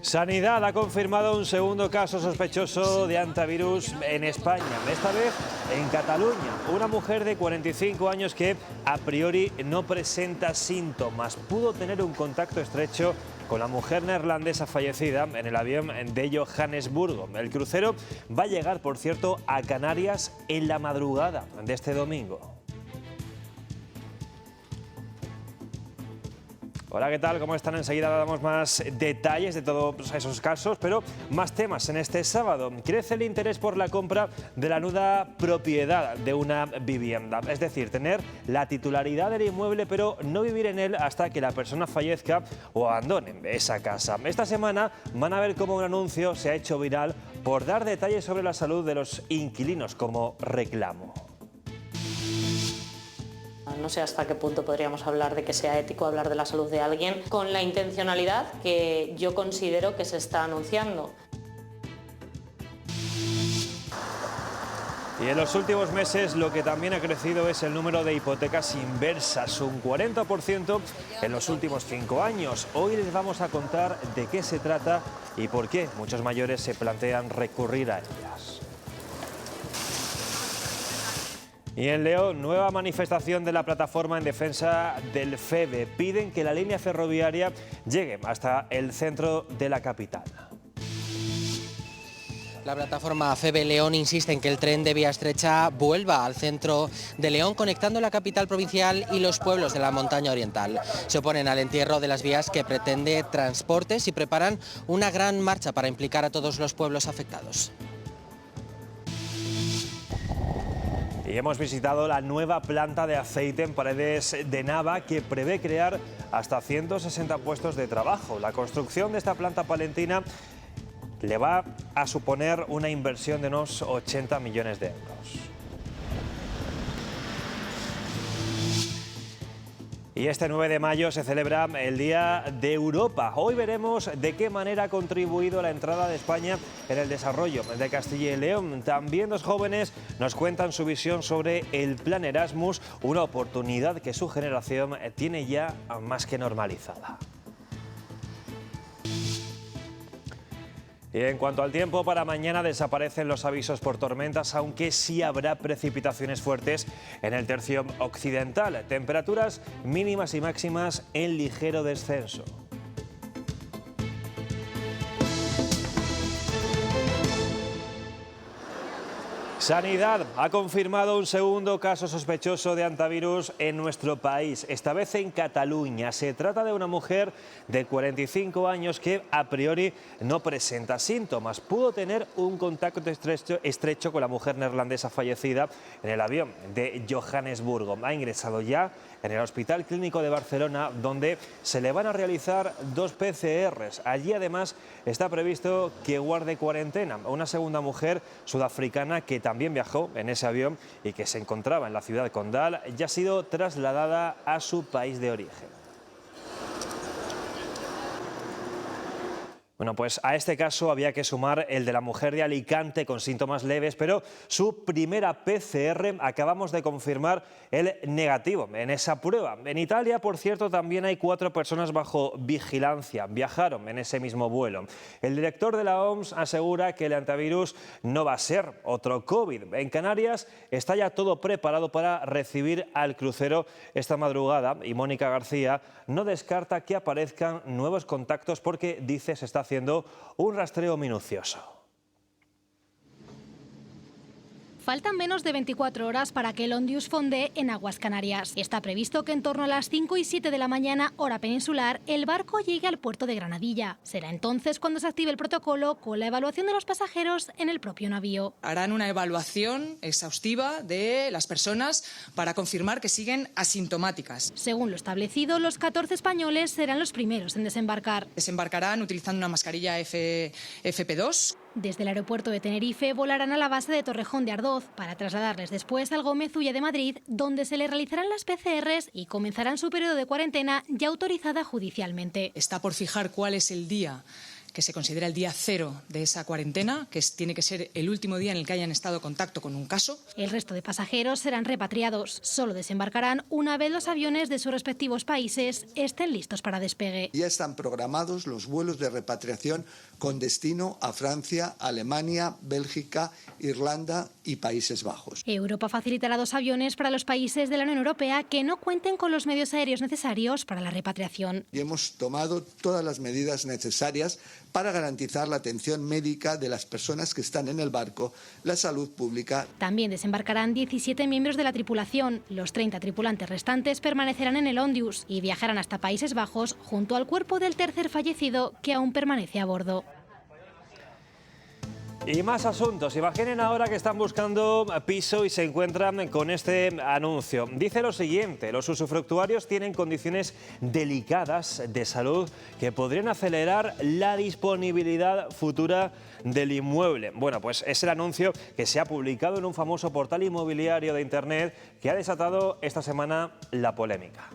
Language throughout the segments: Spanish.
Sanidad ha confirmado un segundo caso sospechoso de hantavirus en España, esta vez en Cataluña. Una mujer de 45 años que a priori no presenta síntomas. Pudo tener un contacto estrecho con la mujer neerlandesa fallecida en el avión de Johannesburgo. El crucero va a llegar, por cierto, a Canarias en la madrugada de este domingo. Hola, ¿qué tal? ¿Cómo están? Enseguida damos más detalles de todos esos casos, pero más temas en este sábado. Crece el interés por la compra de la nuda propiedad de una vivienda, es decir, tener la titularidad del inmueble pero no vivir en él hasta que la persona fallezca o abandone esa casa. Esta semana van a ver cómo un anuncio se ha hecho viral por dar detalles sobre la salud de los inquilinos como reclamo. No sé hasta qué punto podríamos hablar de que sea ético hablar de la salud de alguien con la intencionalidad que yo considero que se está anunciando. Y en los últimos meses lo que también ha crecido es el número de hipotecas inversas, un 40% en los últimos 5 años. Hoy les vamos a contar de qué se trata y por qué muchos mayores se plantean recurrir a ellas. Y en León, nueva manifestación de la plataforma en defensa del FEVE. Piden que la línea ferroviaria llegue hasta el centro de la capital. La plataforma FEVE León insiste en que el tren de vía estrecha vuelva al centro de León, conectando la capital provincial y los pueblos de la montaña oriental. Se oponen al entierro de las vías que pretende Transportes y preparan una gran marcha para implicar a todos los pueblos afectados. Y hemos visitado la nueva planta de aceite en Paredes de Nava, que prevé crear hasta 160 puestos de trabajo. La construcción de esta planta palentina le va a suponer una inversión de unos 80 millones de euros. Y este 9 de mayo se celebra el Día de Europa. Hoy veremos de qué manera ha contribuido la entrada de España en el desarrollo de Castilla y León. También los jóvenes nos cuentan su visión sobre el Plan Erasmus, una oportunidad que su generación tiene ya más que normalizada. Y en cuanto al tiempo, para mañana desaparecen los avisos por tormentas, aunque sí habrá precipitaciones fuertes en el tercio occidental. Temperaturas mínimas y máximas en ligero descenso. Sanidad ha confirmado un segundo caso sospechoso de hantavirus en nuestro país, esta vez en Cataluña. Se trata de una mujer de 45 años que a priori no presenta síntomas. Pudo tener un contacto estrecho con la mujer neerlandesa fallecida en el avión de Johannesburgo. Ha ingresado ya en el Hospital Clínico de Barcelona, donde se le van a realizar 2 PCRs. Allí además está previsto que guarde cuarentena una segunda mujer sudafricana que también viajó en ese avión y que se encontraba en la ciudad de Condal, ya ha sido trasladada a su país de origen. Bueno, pues a este caso había que sumar el de la mujer de Alicante con síntomas leves, pero su primera PCR acabamos de confirmar el negativo en esa prueba. En Italia, por cierto, también hay 4 personas bajo vigilancia. Viajaron en ese mismo vuelo. El director de la OMS asegura que el hantavirus no va a ser otro COVID. En Canarias está ya todo preparado para recibir al crucero esta madrugada y Mónica García no descarta que aparezcan nuevos contactos porque dice se está haciendo un rastreo minucioso. Faltan menos de 24 horas para que el Ondius fondee en aguas Canarias. Está previsto que en torno a las 5 y 7 de la mañana, hora peninsular, el barco llegue al puerto de Granadilla. Será entonces cuando se active el protocolo con la evaluación de los pasajeros en el propio navío. Harán una evaluación exhaustiva de las personas para confirmar que siguen asintomáticas. Según lo establecido, los 14 españoles serán los primeros en desembarcar. Desembarcarán utilizando una mascarilla FP2. Desde el aeropuerto de Tenerife volarán a la base de Torrejón de Ardoz para trasladarles después al Gómez Ulla de Madrid, donde se les realizarán las PCRs y comenzarán su periodo de cuarentena ya autorizada judicialmente. Está por fijar cuál es el día que se considera el día cero de esa cuarentena, que tiene que ser el último día en el que hayan estado en contacto con un caso. El resto de pasajeros serán repatriados. Solo desembarcarán una vez los aviones de sus respectivos países estén listos para despegue. Ya están programados los vuelos de repatriación con destino a Francia, Alemania, Bélgica, Irlanda y Países Bajos. Europa facilitará 2 aviones para los países de la Unión Europea que no cuenten con los medios aéreos necesarios para la repatriación. Y hemos tomado todas las medidas necesarias para garantizar la atención médica de las personas que están en el barco, la salud pública. También desembarcarán 17 miembros de la tripulación. Los 30 tripulantes restantes permanecerán en el Ondius y viajarán hasta Países Bajos junto al cuerpo del tercer fallecido que aún permanece a bordo. Y más asuntos. Imaginen ahora que están buscando piso y se encuentran con este anuncio. Dice lo siguiente: los usufructuarios tienen condiciones delicadas de salud que podrían acelerar la disponibilidad futura del inmueble. Bueno, pues es el anuncio que se ha publicado en un famoso portal inmobiliario de Internet que ha desatado esta semana la polémica.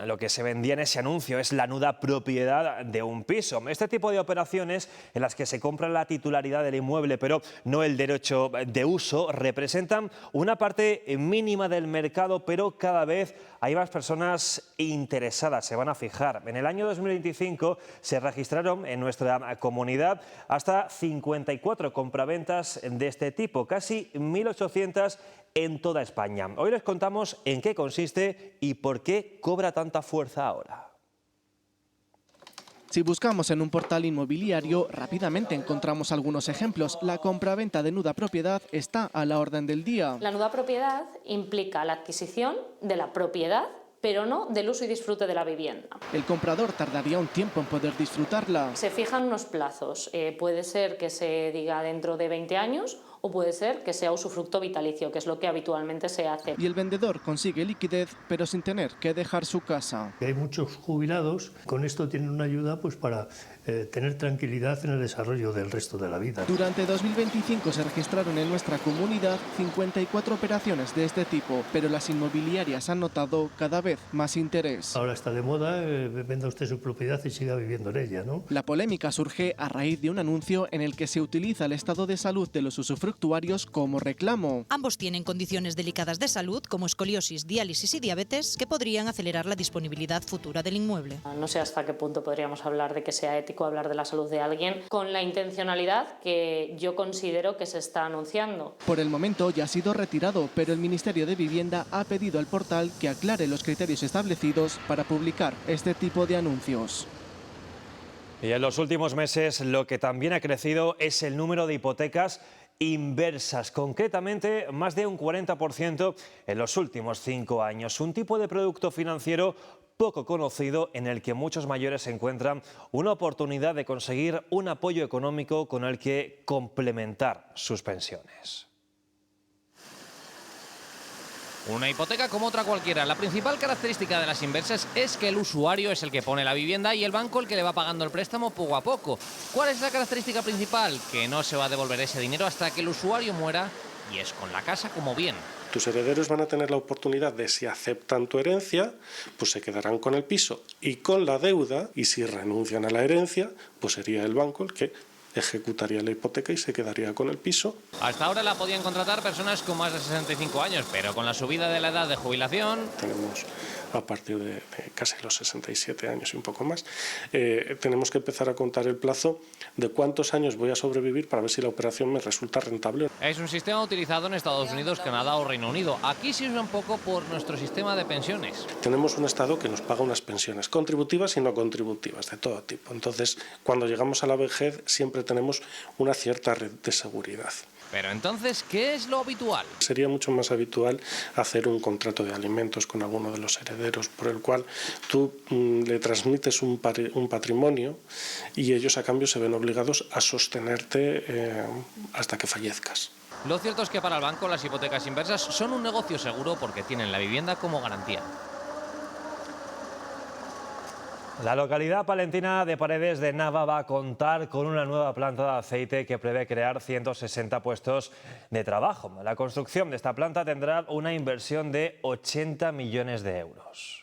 Lo que se vendía en ese anuncio es la nuda propiedad de un piso. Este tipo de operaciones en las que se compra la titularidad del inmueble pero no el derecho de uso representan una parte mínima del mercado, pero cada vez hay más personas interesadas, se van a fijar. En el año 2025 se registraron en nuestra comunidad hasta 54 compraventas de este tipo, casi 1.800 en toda España. Hoy les contamos en qué consiste y por qué cobra tanta fuerza ahora. Si buscamos en un portal inmobiliario, rápidamente encontramos algunos ejemplos. La compraventa de nuda propiedad está a la orden del día. La nuda propiedad implica la adquisición de la propiedad, pero no del uso y disfrute de la vivienda. El comprador tardaría un tiempo en poder disfrutarla. Se fijan unos plazos. Puede ser que se diga dentro de 20 años o puede ser que sea usufructo vitalicio, que es lo que habitualmente se hace. Y el vendedor consigue liquidez, pero sin tener que dejar su casa. Hay muchos jubilados, con esto tienen una ayuda pues para tener tranquilidad en el desarrollo del resto de la vida. Durante 2025 se registraron en nuestra comunidad 54 operaciones de este tipo, pero las inmobiliarias han notado cada vez más interés. Ahora está de moda, venda usted su propiedad y siga viviendo en ella, ¿no? La polémica surge a raíz de un anuncio en el que se utiliza el estado de salud de los usufructuarios como reclamo. Ambos tienen condiciones delicadas de salud como escoliosis, diálisis y diabetes que podrían acelerar la disponibilidad futura del inmueble. No sé hasta qué punto podríamos hablar de que sea ético hablar de la salud de alguien con la intencionalidad que yo considero que se está anunciando. Por el momento ya ha sido retirado, pero el Ministerio de Vivienda ha pedido al portal que aclare los criterios establecidos para publicar este tipo de anuncios. Y en los últimos meses lo que también ha crecido es el número de hipotecas inversas, concretamente más de un 40% en los últimos 5 años. Un tipo de producto financiero poco conocido en el que muchos mayores encuentran una oportunidad de conseguir un apoyo económico con el que complementar sus pensiones. Una hipoteca como otra cualquiera. La principal característica de las inversas es que el usuario es el que pone la vivienda y el banco el que le va pagando el préstamo poco a poco. ¿Cuál es la característica principal? Que no se va a devolver ese dinero hasta que el usuario muera, y es con la casa como bien. Tus herederos van a tener la oportunidad de, si aceptan tu herencia, pues se quedarán con el piso y con la deuda, y si renuncian a la herencia, pues sería el banco el que ejecutaría la hipoteca y se quedaría con el piso. Hasta ahora la podían contratar personas con más de 65 años, pero con la subida de la edad de jubilación... Tenemos a partir de casi los 67 años y un poco más, tenemos que empezar a contar el plazo de cuántos años voy a sobrevivir para ver si la operación me resulta rentable. Es un sistema utilizado en Estados Unidos, Canadá o Reino Unido. Aquí sirve un poco por nuestro sistema de pensiones. Tenemos un Estado que nos paga unas pensiones contributivas y no contributivas, de todo tipo. Entonces, cuando llegamos a la vejez, siempre tenemos una cierta red de seguridad. Pero entonces, ¿qué es lo habitual? Sería mucho más habitual hacer un contrato de alimentos con alguno de los herederos por el cual tú le transmites un patrimonio y ellos a cambio se ven obligados a sostenerte hasta que fallezcas. Lo cierto es que para el banco las hipotecas inversas son un negocio seguro porque tienen la vivienda como garantía. La localidad palentina de Paredes de Nava va a contar con una nueva planta de aceite que prevé crear 160 puestos de trabajo. La construcción de esta planta tendrá una inversión de 80 millones de euros.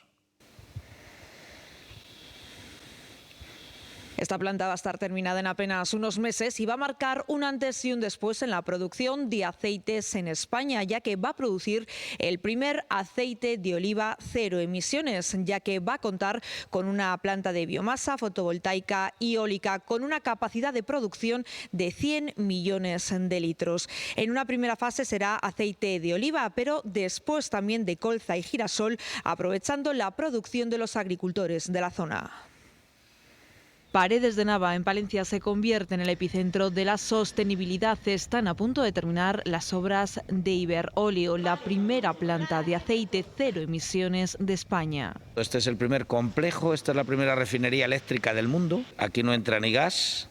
Esta planta va a estar terminada en apenas unos meses y va a marcar un antes y un después en la producción de aceites en España, ya que va a producir el primer aceite de oliva cero emisiones, ya que va a contar con una planta de biomasa fotovoltaica y eólica con una capacidad de producción de 100 millones de litros. En una primera fase será aceite de oliva, pero después también de colza y girasol, aprovechando la producción de los agricultores de la zona. Paredes de Nava, en Palencia, se convierte en el epicentro de la sostenibilidad. Están a punto de terminar las obras de Iberóleo, la primera planta de aceite cero emisiones de España. Este es el primer complejo, esta es la primera refinería eléctrica del mundo. Aquí no entra ni gas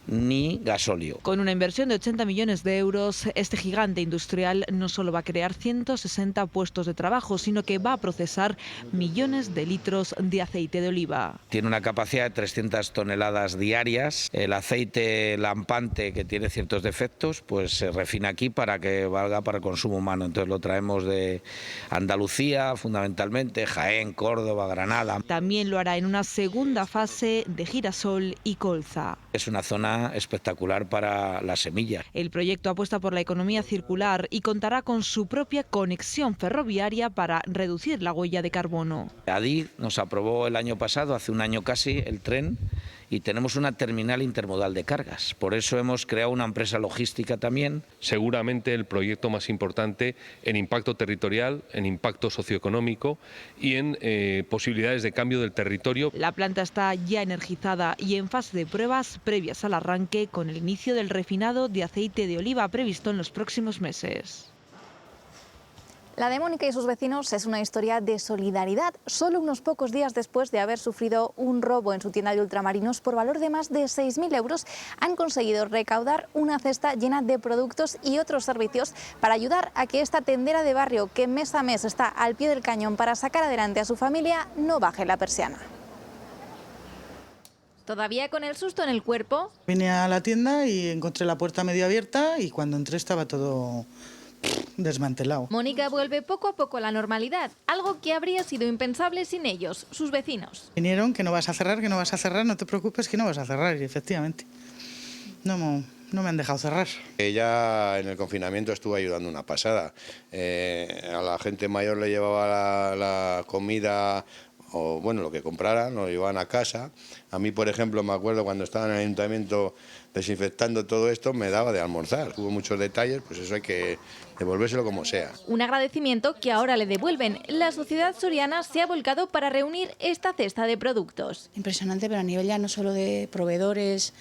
ni gasóleo. Con una inversión de 80 millones de euros, este gigante industrial no solo va a crear 160 puestos de trabajo, sino que va a procesar millones de litros de aceite de oliva. Tiene una capacidad de 300 toneladas diarias. El aceite lampante, que tiene ciertos defectos, pues se refina aquí para que valga para el consumo humano. Entonces lo traemos de Andalucía, fundamentalmente, Jaén, Córdoba, Granada. También lo hará en una segunda fase de girasol y colza. Es una zona espectacular para las semillas. El proyecto apuesta por la economía circular y contará con su propia conexión ferroviaria para reducir la huella de carbono. Adif nos aprobó el año pasado, hace un año casi, el tren, y tenemos una terminal intermodal de cargas. Por eso hemos creado una empresa logística también. Seguramente el proyecto más importante en impacto territorial, en impacto socioeconómico y en posibilidades de cambio del territorio. La planta está ya energizada y en fase de pruebas previas al arranque, con el inicio del refinado de aceite de oliva previsto en los próximos meses. La de Mónica y sus vecinos es una historia de solidaridad. Solo unos pocos días después de haber sufrido un robo en su tienda de ultramarinos por valor de más de 6.000 euros, han conseguido recaudar una cesta llena de productos y otros servicios para ayudar a que esta tendera de barrio, que mes a mes está al pie del cañón para sacar adelante a su familia, no baje la persiana. ¿Todavía con el susto en el cuerpo? Vine a la tienda y encontré la puerta medio abierta y cuando entré estaba todo desmantelado. Mónica vuelve poco a poco a la normalidad, algo que habría sido impensable sin ellos, sus vecinos. Vinieron, que no vas a cerrar, no te preocupes, que no vas a cerrar, y efectivamente no me han dejado cerrar. Ella en el confinamiento estuvo ayudando una pasada. A la gente mayor le llevaba la comida, o bueno, lo que compraran, lo llevaban a casa. A mí, por ejemplo, me acuerdo cuando estaba en el ayuntamiento desinfectando todo esto, me daba de almorzar. Hubo muchos detalles, pues eso hay que devolvérselo como sea. Un agradecimiento que ahora le devuelven. La sociedad soriana se ha volcado para reunir esta cesta de productos. Impresionante, pero a nivel ya no solo de proveedores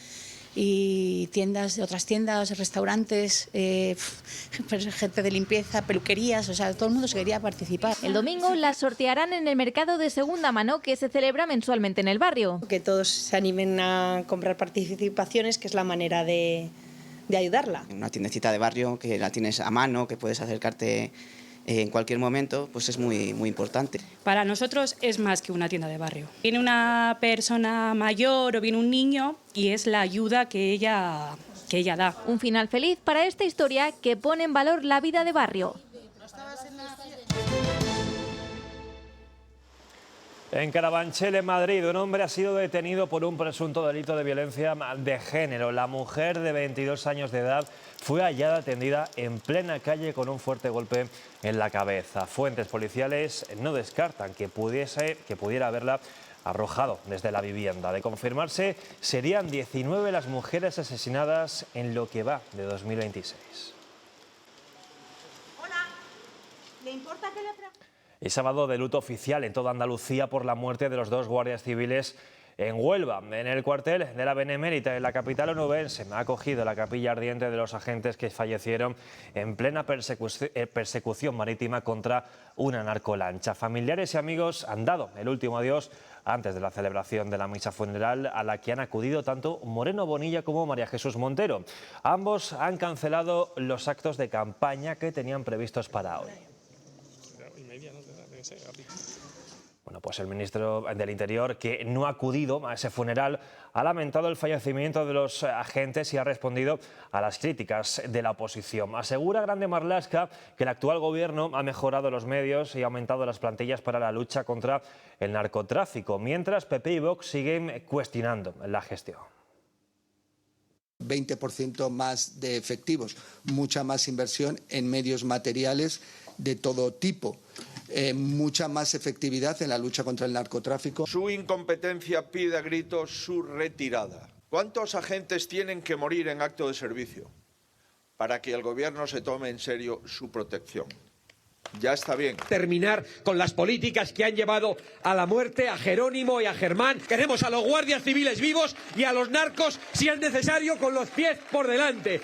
y tiendas de otras tiendas, restaurantes, gente de limpieza, peluquerías, o sea, todo el mundo se quería participar. El domingo las sortearán en el mercado de segunda mano que se celebra mensualmente en el barrio. Que todos se animen a comprar participaciones, que es la manera de ayudarla. Una tiendecita de barrio que la tienes a mano, que puedes acercarte en cualquier momento, pues es muy importante. Para nosotros es más que una tienda de barrio. Viene una persona mayor o viene un niño y es la ayuda que ella da. Un final feliz para esta historia que pone en valor la vida de barrio. En Carabanchel, en Madrid, un hombre ha sido detenido por un presunto delito de violencia de género. La mujer de 22 años de edad fue hallada tendida en plena calle con un fuerte golpe en la cabeza. Fuentes policiales no descartan que pudiera haberla arrojado desde la vivienda. De confirmarse, serían 19 las mujeres asesinadas en lo que va de 2026. Hola, ¿le importa que le pregunte? Y sábado de luto oficial en toda Andalucía por la muerte de los dos guardias civiles en Huelva. En el cuartel de la Benemérita, en la capital onubense, ha acogido la capilla ardiente de los agentes que fallecieron en plena persecución marítima contra una narcolancha. Familiares y amigos han dado el último adiós antes de la celebración de la misa funeral, a la que han acudido tanto Moreno Bonilla como María Jesús Montero. Ambos han cancelado los actos de campaña que tenían previstos para hoy. Bueno, pues el ministro del Interior, que no ha acudido a ese funeral, ha lamentado el fallecimiento de los agentes y ha respondido a las críticas de la oposición. Asegura Grande Marlaska que el actual gobierno ha mejorado los medios y ha aumentado las plantillas para la lucha contra el narcotráfico, mientras PP y Vox siguen cuestionando la gestión. 20% más de efectivos, mucha más inversión en medios materiales de todo tipo, mucha más efectividad en la lucha contra el narcotráfico. Su incompetencia pide a gritos su retirada. ¿Cuántos agentes tienen que morir en acto de servicio para que el gobierno se tome en serio su protección? Ya está bien. Terminar con las políticas que han llevado a la muerte a Jerónimo y a Germán. Queremos a los guardias civiles vivos y a los narcos, si es necesario, con los pies por delante.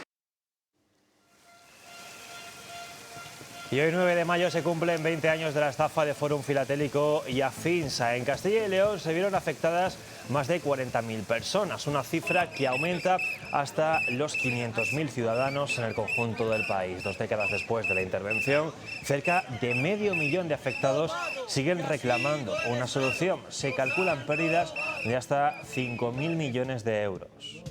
Y hoy 9 de mayo se cumplen 20 años de la estafa de Fórum Filatélico y Afinsa. En Castilla y León se vieron afectadas más de 40.000 personas, una cifra que aumenta hasta los 500.000 ciudadanos en el conjunto del país. 2 décadas después de la intervención, cerca de medio millón de afectados siguen reclamando una solución. Se calculan pérdidas de hasta 5.000 millones de euros.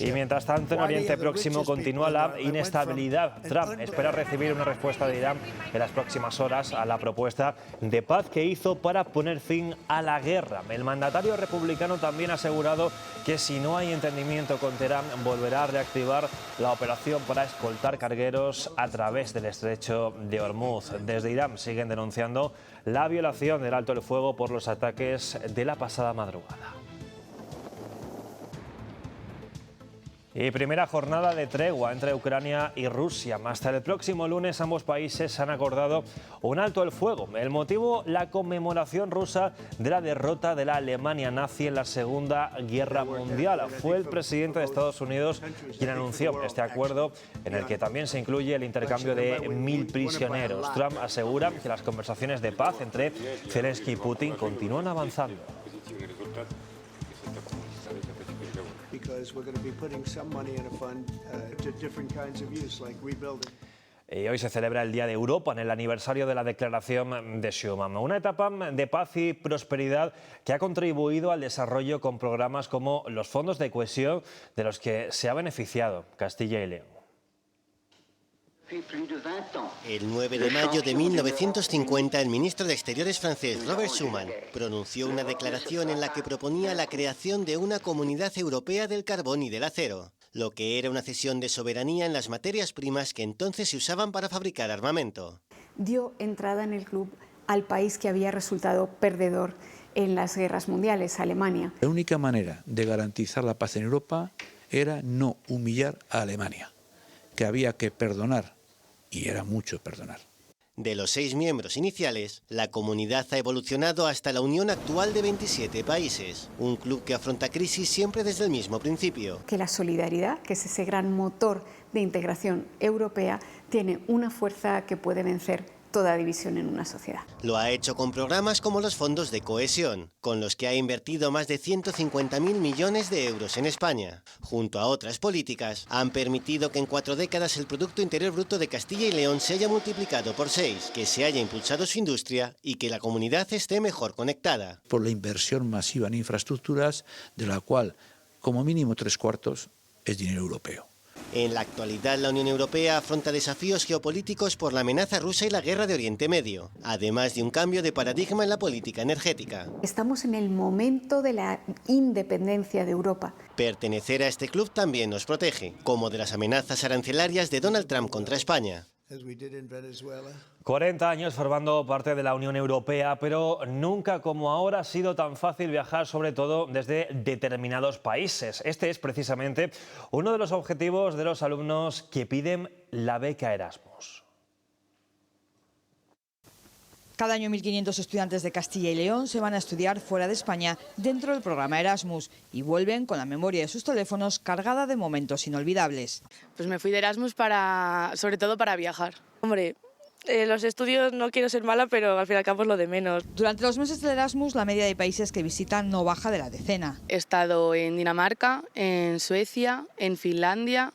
Y mientras tanto, en Oriente Próximo continúa la inestabilidad. Trump espera recibir una respuesta de Irán en las próximas horas a la propuesta de paz que hizo para poner fin a la guerra. El mandatario republicano también ha asegurado que si no hay entendimiento con Teherán, volverá a reactivar la operación para escoltar cargueros a través del estrecho de Hormuz. Desde Irán siguen denunciando la violación del alto el fuego por los ataques de la pasada madrugada. Y primera jornada de tregua entre Ucrania y Rusia. Hasta el próximo lunes ambos países han acordado un alto el fuego. El motivo, la conmemoración rusa de la derrota de la Alemania nazi en la Segunda Guerra Mundial. Fue el presidente de Estados Unidos quien anunció este acuerdo, en el que también se incluye el intercambio de 1.000 prisioneros. Trump asegura que las conversaciones de paz entre Zelensky y Putin continúan avanzando. Y hoy se celebra el Día de Europa, en el aniversario de la Declaración de Schuman. Una etapa de paz y prosperidad que ha contribuido al desarrollo con programas como los fondos de cohesión, de los que se ha beneficiado Castilla y León. El 9 de mayo de 1950, el ministro de Exteriores francés, Robert Schuman, pronunció una declaración en la que proponía la creación de una comunidad europea del carbón y del acero, lo que era una cesión de soberanía en las materias primas que entonces se usaban para fabricar armamento. Dio entrada en el club al país que había resultado perdedor en las guerras mundiales, Alemania. La única manera de garantizar la paz en Europa era no humillar a Alemania, que había que perdonar. Y era mucho perdonar. De los 6 miembros iniciales, la comunidad ha evolucionado hasta la unión actual de 27 países. Un club que afronta crisis siempre desde el mismo principio. Que la solidaridad, que es ese gran motor de integración europea, tiene una fuerza que puede vencer toda división en una sociedad. Lo ha hecho con programas como los fondos de cohesión, con los que ha invertido más de 150.000 millones de euros en España. Junto a otras políticas, han permitido que en 4 décadas el Producto Interior Bruto de Castilla y León se haya multiplicado por 6, que se haya impulsado su industria y que la comunidad esté mejor conectada. Por la inversión masiva en infraestructuras, de la cual como mínimo 3/4 es dinero europeo. En la actualidad, la Unión Europea afronta desafíos geopolíticos por la amenaza rusa y la guerra de Oriente Medio, además de un cambio de paradigma en la política energética. Estamos en el momento de la independencia de Europa. Pertenecer a este club también nos protege, como de las amenazas arancelarias de Donald Trump contra España. 40 años formando parte de la Unión Europea, pero nunca como ahora ha sido tan fácil viajar, sobre todo desde determinados países. Este es precisamente uno de los objetivos de los alumnos que piden la beca Erasmus. Cada año 1.500 estudiantes de Castilla y León se van a estudiar fuera de España dentro del programa Erasmus y vuelven con la memoria de sus teléfonos cargada de momentos inolvidables. Pues me fui de Erasmus sobre todo para viajar. Hombre, los estudios no quiero ser mala, pero al fin y al cabo es lo de menos. Durante los meses del Erasmus, la media de países que visitan no baja de la decena. He estado en Dinamarca, en Suecia, en Finlandia,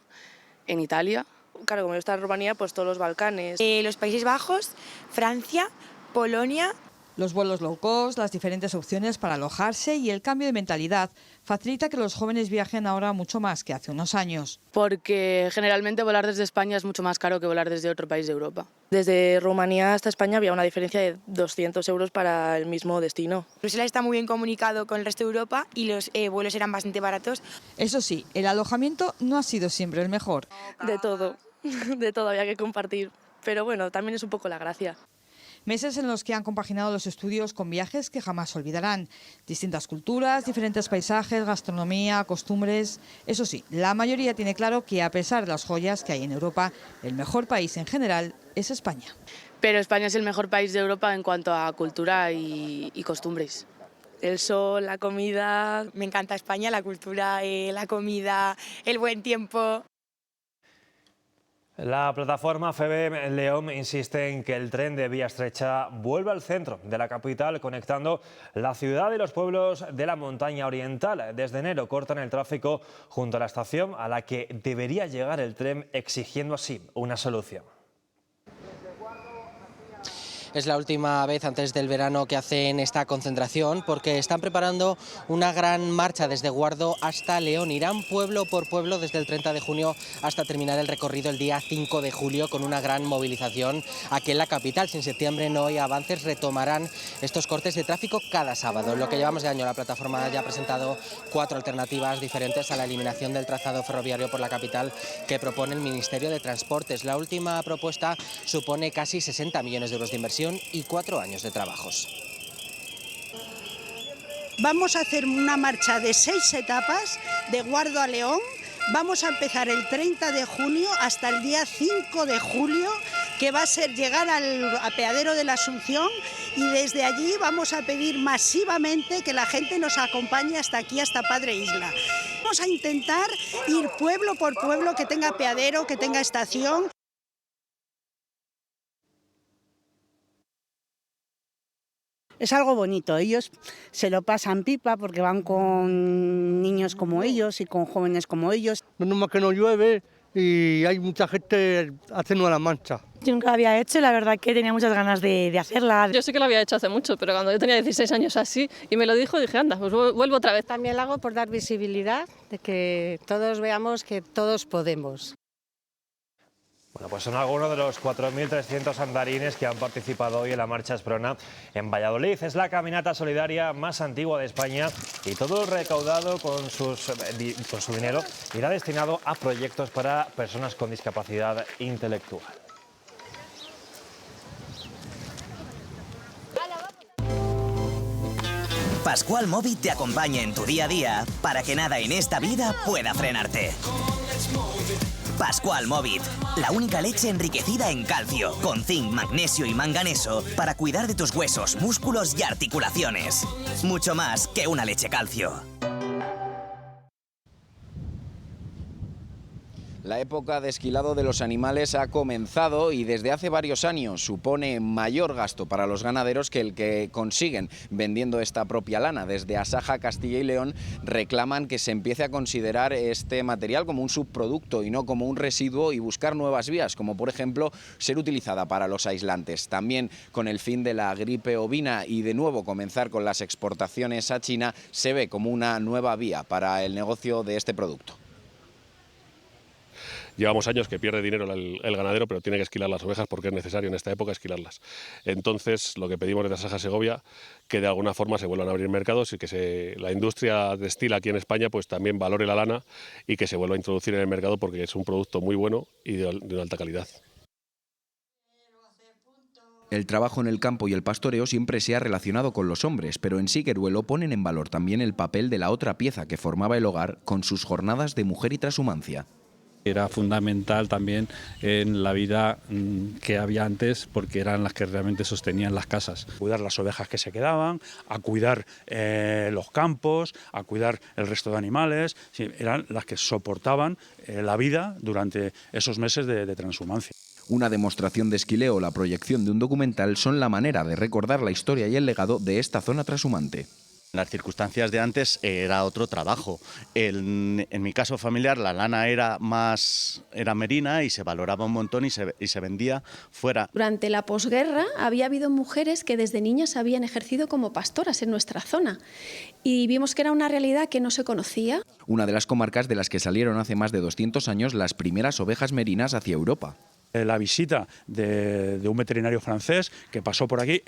en Italia claro, como yo estaba en Rumanía, pues todos los Balcanes. Los Países Bajos, Francia, Polonia. Los vuelos low cost, las diferentes opciones para alojarse y el cambio de mentalidad facilita que los jóvenes viajen ahora mucho más que hace unos años. Porque generalmente volar desde España es mucho más caro que volar desde otro país de Europa. Desde Rumanía hasta España había una diferencia de 200 euros para el mismo destino. Bruselas está muy bien comunicado con el resto de Europa y los vuelos eran bastante baratos. Eso sí, el alojamiento no ha sido siempre el mejor. De todo había que compartir. Pero bueno, también es un poco la gracia. Meses en los que han compaginado los estudios con viajes que jamás olvidarán. Distintas culturas, diferentes paisajes, gastronomía, costumbres. Eso sí, la mayoría tiene claro que a pesar de las joyas que hay en Europa, el mejor país en general es España. Pero España es el mejor país de Europa en cuanto a cultura y costumbres. El sol, la comida. Me encanta España, la cultura, la comida, el buen tiempo. La plataforma FEBE León insiste en que el tren de vía estrecha vuelva al centro de la capital, conectando la ciudad y los pueblos de la montaña oriental. Desde enero cortan el tráfico junto a la estación a la que debería llegar el tren, exigiendo así una solución. Es la última vez antes del verano que hacen esta concentración porque están preparando una gran marcha desde Guardo hasta León. Irán pueblo por pueblo desde el 30 de junio hasta terminar el recorrido el día 5 de julio con una gran movilización aquí en la capital. Si en septiembre no hay avances, retomarán estos cortes de tráfico cada sábado. En lo que llevamos de año, la plataforma ya ha presentado 4 alternativas diferentes a la eliminación del trazado ferroviario por la capital que propone el Ministerio de Transportes. La última propuesta supone casi 60 millones de euros de inversión y 4 años de trabajos. Vamos a hacer una marcha de 6 etapas de Guardo a León. Vamos a empezar el 30 de junio hasta el día 5 de julio, que va a ser llegar al apeadero de la Asunción, y desde allí vamos a pedir masivamente que la gente nos acompañe hasta aquí, hasta Padre Isla. Vamos a intentar ir pueblo por pueblo, que tenga apeadero, que tenga estación. Es algo bonito, ellos se lo pasan pipa porque van con niños como ellos y con jóvenes como ellos. Menos mal que no llueve y hay mucha gente haciendo la marcha. Yo nunca la había hecho y la verdad que tenía muchas ganas de hacerla. Yo sí que la había hecho hace mucho, pero cuando yo tenía 16 años así y me lo dijo, dije, anda, pues vuelvo otra vez. También la hago por dar visibilidad, de que todos veamos que todos podemos. Bueno, pues son algunos de los 4.300 andarines que han participado hoy en la Marcha Esprona en Valladolid. Es la caminata solidaria más antigua de España y todo el recaudado con su dinero irá destinado a proyectos para personas con discapacidad intelectual. Pascual Móvit te acompaña en tu día a día para que nada en esta vida pueda frenarte. Pascual Móvit, la única leche enriquecida en calcio, con zinc, magnesio y manganeso para cuidar de tus huesos, músculos y articulaciones. Mucho más que una leche calcio. La época de esquilado de los animales ha comenzado y desde hace varios años supone mayor gasto para los ganaderos que el que consiguen vendiendo esta propia lana. Desde Asaja, Castilla y León reclaman que se empiece a considerar este material como un subproducto y no como un residuo y buscar nuevas vías, como por ejemplo ser utilizada para los aislantes. También con el fin de la gripe ovina y de nuevo comenzar con las exportaciones a China, se ve como una nueva vía para el negocio de este producto. Llevamos años que pierde dinero el ganadero, pero tiene que esquilar las ovejas porque es necesario en esta época esquilarlas. Entonces, lo que pedimos desde Asaja Segovia, que de alguna forma se vuelvan a abrir mercados y que la industria textil aquí en España pues también valore la lana y que se vuelva a introducir en el mercado porque es un producto muy bueno y de una alta calidad. El trabajo en el campo y el pastoreo siempre se ha relacionado con los hombres, pero en Sigueruelo ponen en valor también el papel de la otra pieza que formaba el hogar con sus jornadas de mujer y trashumancia. Era fundamental también en la vida que había antes porque eran las que realmente sostenían las casas. Cuidar las ovejas que se quedaban, a cuidar los campos, a cuidar el resto de animales, sí, eran las que soportaban la vida durante esos meses de transhumancia. Una demostración de esquileo o la proyección de un documental son la manera de recordar la historia y el legado de esta zona trashumante. Las circunstancias de antes era otro trabajo. En mi caso familiar la lana era merina y se valoraba un montón y se vendía fuera. Durante la posguerra había habido mujeres que desde niñas habían ejercido como pastoras en nuestra zona y vimos que era una realidad que no se conocía. Una de las comarcas de las que salieron hace más de 200 años las primeras ovejas merinas hacia Europa. La visita de un veterinario francés que pasó por aquí,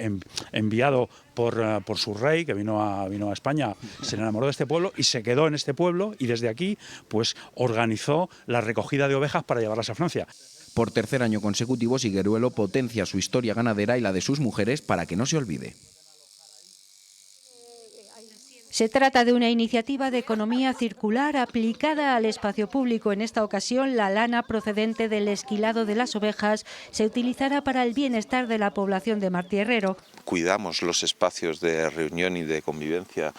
enviado por su rey, que vino a España, se enamoró de este pueblo y se quedó en este pueblo, y desde aquí pues organizó la recogida de ovejas para llevarlas a Francia. Por tercer año consecutivo, Sigueruelo potencia su historia ganadera y la de sus mujeres para que no se olvide. Se trata de una iniciativa de economía circular aplicada al espacio público. En esta ocasión, la lana procedente del esquilado de las ovejas se utilizará para el bienestar de la población de Martierrero. Cuidamos los espacios de reunión y de convivencia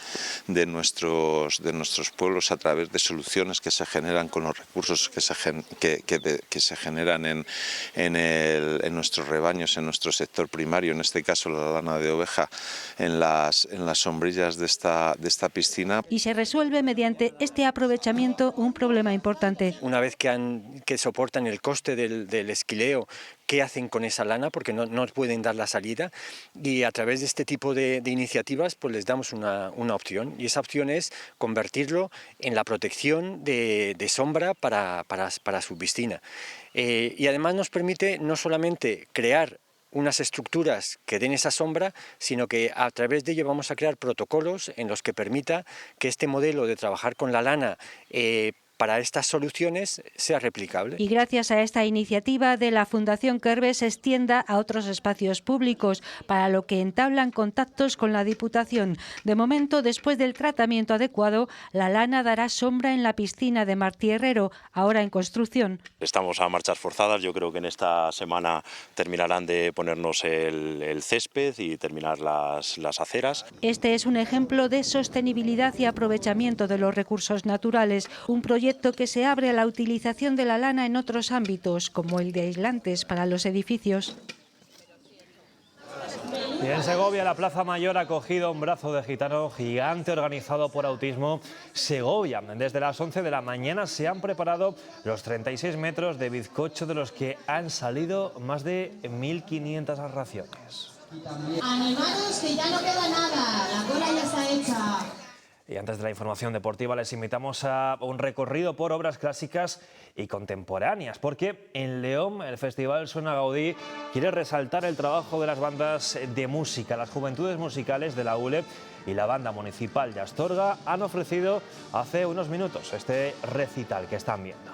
de nuestros pueblos a través de soluciones que se generan con los recursos que se generan en nuestros rebaños, en nuestro sector primario, en este caso la lana de oveja, en las sombrillas de esta piscina. Y se resuelve mediante este aprovechamiento un problema importante. Una vez que soportan el coste del esquileo, ¿qué hacen con esa lana? Porque no pueden dar la salida, y a través de este tipo de iniciativas pues les damos una opción, y esa opción es convertirlo en la protección de sombra para su piscina. Y además nos permite no solamente crear unas estructuras que den esa sombra, sino que a través de ello vamos a crear protocolos en los que permita que este modelo de trabajar con la lana para estas soluciones sea replicable. Y gracias a esta iniciativa de la Fundación Kerbe se extienda a otros espacios públicos, para lo que entablan contactos con la Diputación. De momento, después del tratamiento adecuado, la lana dará sombra en la piscina de Martierrero, ahora en construcción. Estamos a marchas forzadas. Yo creo que en esta semana terminarán de ponernos el césped y terminar las aceras. Este es un ejemplo de sostenibilidad y aprovechamiento de los recursos naturales, un proyecto que se abre a la utilización de la lana en otros ámbitos, como el de aislantes para los edificios. Y en Segovia, la Plaza Mayor ha acogido un brazo de gitano gigante organizado por Autismo Segovia. Desde las 11 de la mañana se han preparado los 36 metros de bizcocho, de los que han salido más de 1.500 raciones. Animados, que ya no queda nada, la cola ya está hecha. Y antes de la información deportiva les invitamos a un recorrido por obras clásicas y contemporáneas, porque en León el Festival Suena Gaudí quiere resaltar el trabajo de las bandas de música. Las juventudes musicales de la ULE y la Banda Municipal de Astorga han ofrecido hace unos minutos este recital que están viendo.